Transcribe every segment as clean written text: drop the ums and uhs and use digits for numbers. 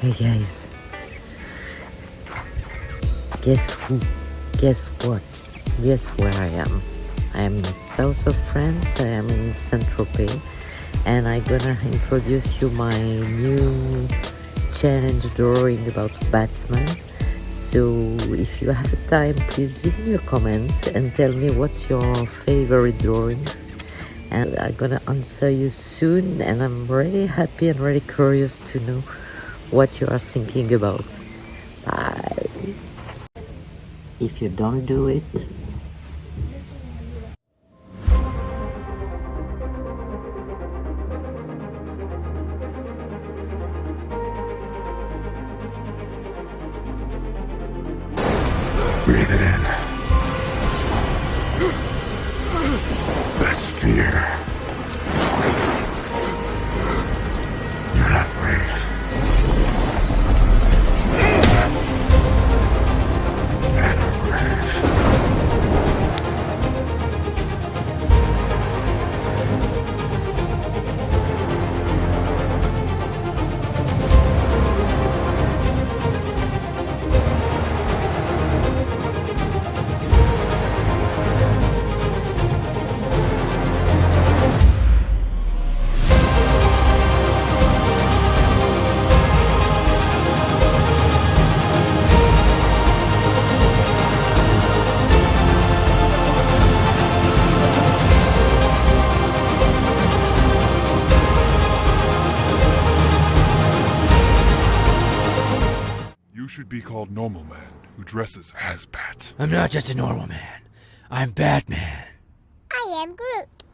Hey guys, guess who? Guess what? Guess where I am? I am in the south of France. I am in Saint-Tropez, and I'm gonna introduce you my new challenge drawing about Batman. So if you have time, please leave me a comment and tell me what's your favorite drawings, and I'm gonna answer you soon, and I'm really happy and really curious to know what you are thinking about. Bye. If you don't do it, breathe it in. That's fear. You're not brave. Men are brave. You should be called Normal Man, who dresses as Bat. I'm not just a normal man. I'm Batman. I am Groot.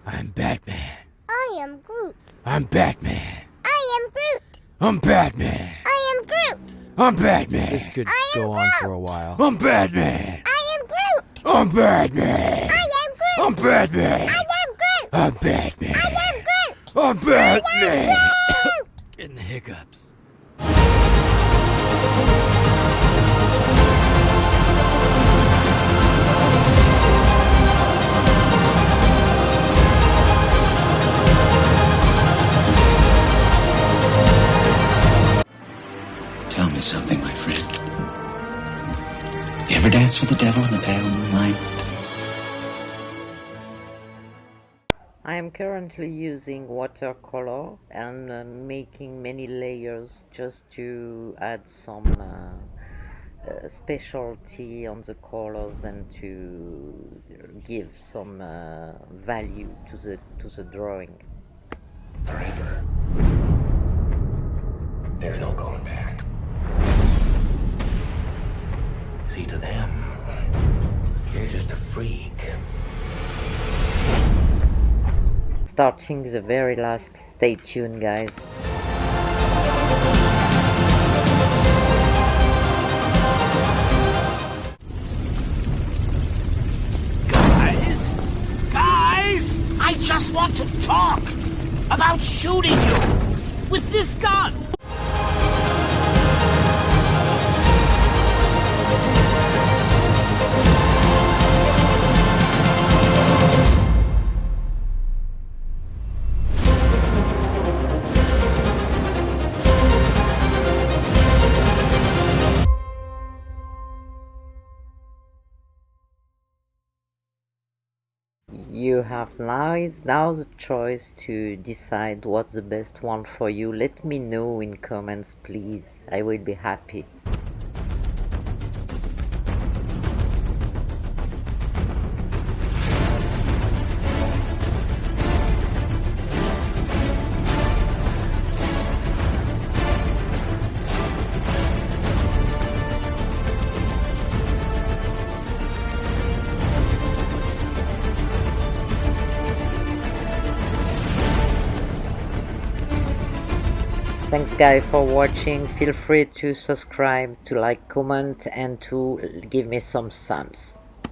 I'm Batman. I am Groot. I'm Batman. I am Groot. I'm Batman. I am Groot. I'm Batman. This could I am go on for a Groot. while. I'm Batman. I am Groot. I'm Batman. I am Groot. I'm Batman. I am Groot. I'm Batman. I am Groot. I'm Batman. Groot. Getting the hiccups. Tell me something, my friend. You ever dance with the devil in the pale moonlight? I am currently using watercolor and making many layers just to add some specialty on the colors and to give some value to the drawing. Forever. There's no going back. See, to them, you're just a freak. Starting the very last. Stay tuned, guys. Guys, I just want to talk about shooting you with this gun. You have now the choice to decide what's the best one for you. Let me know in comments, please. I will be happy. Thanks guys for watching. Feel free to subscribe, to like, comment, and to give me some thumbs.